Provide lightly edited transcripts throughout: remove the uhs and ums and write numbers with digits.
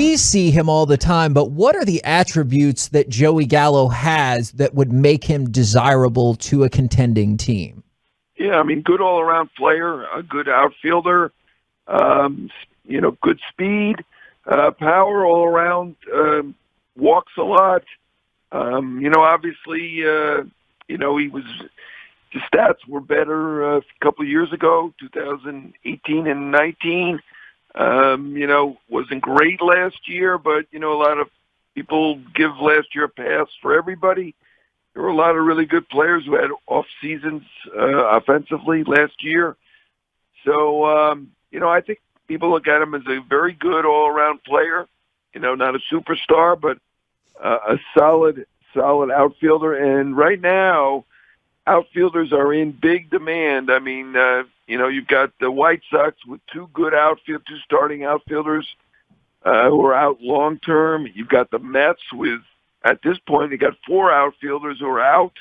we see him all the time, but what are the attributes that Joey Gallo has that would make him desirable to a contending team? Yeah, I mean, good all-around player, a good outfielder, good speed, power all around, walks a lot. Obviously, his stats were better a couple of years ago, 2018 and 19. Wasn't great last year, but, a lot of people give last year a pass for everybody. There were a lot of really good players who had off seasons offensively last year. So, I think people look at him as a very good all-around player, not a superstar, but a solid outfielder. And right now, outfielders are in big demand. I mean, you've got the White Sox with two starting outfielders who are out long term. You've got the Mets with, at this point, they got four outfielders who are out.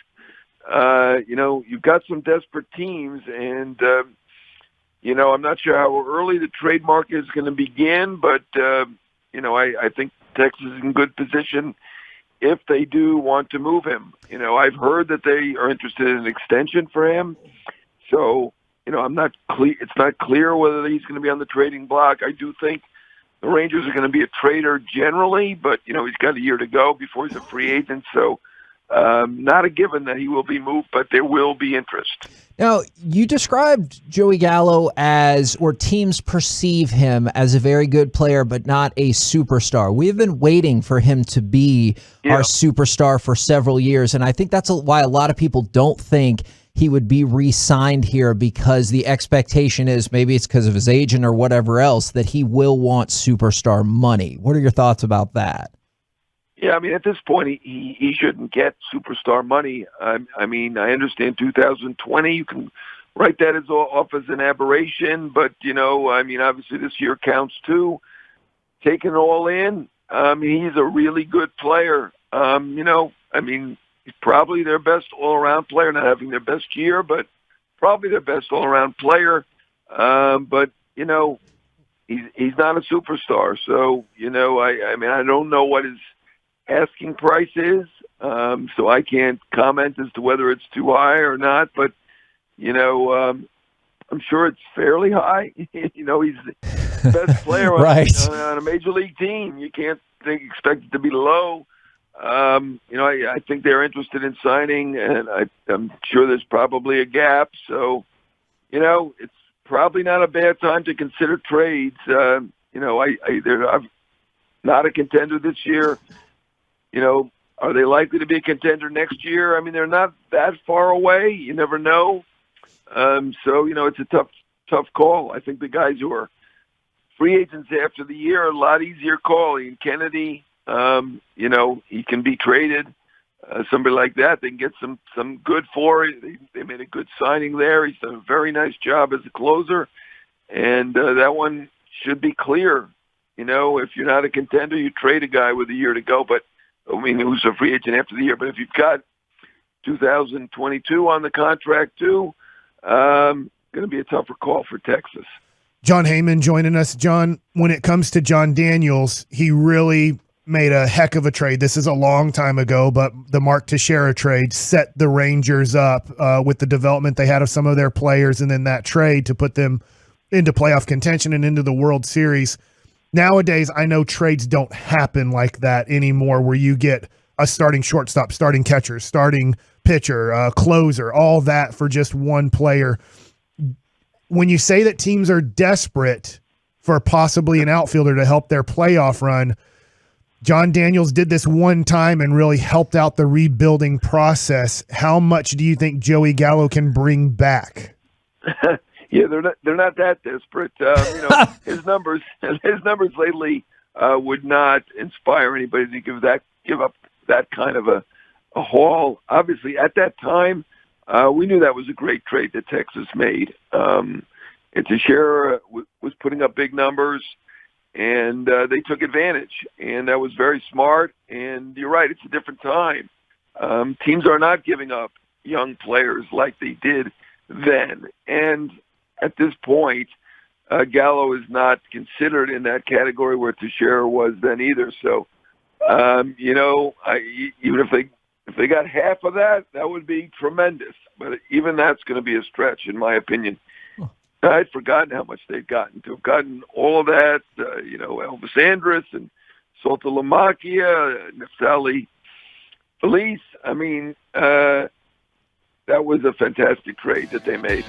You've got some desperate teams, and I'm not sure how early the trade market is going to begin, but I think Texas is in good position if they do want to move him. I've heard that they are interested in an extension for him. So, I'm not clear. It's not clear whether he's going to be on the trading block. I do think the Rangers are going to be a trader generally, but, he's got a year to go before he's a free agent. So, not a given that he will be moved, but there will be interest. Now, you described Joey Gallo or teams perceive him as a very good player, but not a superstar. We've been waiting for him to be our superstar for several years, and I think that's why a lot of people don't think he would be re-signed here, because the expectation is, maybe it's because of his agent or whatever else, that he will want superstar money. What are your thoughts about that? Yeah, I mean, at this point, he shouldn't get superstar money. I mean, I understand 2020, you can write that off as an aberration, but, obviously this year counts too. Taking it all in, he's a really good player. He's probably their best all-around player, not having their best year, but probably their best all-around player. But he's not a superstar. So, I don't know what his asking price is, so I can't comment as to whether it's too high or not, but I'm sure it's fairly high. He's the best player right. on a major league team. You can't expect it to be low. I think they're interested in signing, and I'm sure there's probably a gap, so it's probably not a bad time to consider trades. I'm not a contender this year. Are they likely to be a contender next year? I mean, they're not that far away. You never know. So, it's a tough call. I think the guys who are free agents after the year are a lot easier call. Ian Kennedy, he can be traded. Somebody like that, they can get some good for it. They made a good signing there. He's done a very nice job as a closer. And that one should be clear. If you're not a contender, you trade a guy with a year to go. But who's a free agent after the year. But if you've got 2022 on the contract too, going to be a tougher call for Texas. Jon Heyman joining us. John, when it comes to John Daniels, he really made a heck of a trade. This is a long time ago, but the Mark Teixeira trade set the Rangers up with the development they had of some of their players, and then that trade to put them into playoff contention and into the World Series. Nowadays, I know trades don't happen like that anymore, where you get a starting shortstop, starting catcher, starting pitcher, closer, all that for just one player. When you say that teams are desperate for possibly an outfielder to help their playoff run, John Daniels did this one time and really helped out the rebuilding process. How much do you think Joey Gallo can bring back? Yeah, they're not that desperate. His numbers lately would not inspire anybody to give up that kind of a haul. Obviously, at that time, we knew that was a great trade that Texas made. And Teixeira was putting up big numbers, and they took advantage, and that was very smart. And you're right; it's a different time. Teams are not giving up young players like they did then, and at this point, Gallo is not considered in that category where Teixeira was then either. So, even if they got half of that, that would be tremendous. But even that's going to be a stretch, in my opinion. I'd forgotten how much they'd gotten. To have gotten all of that, Elvis Andrus and Saltalamacchia, Neftali Felice. I mean, that was a fantastic trade that they made.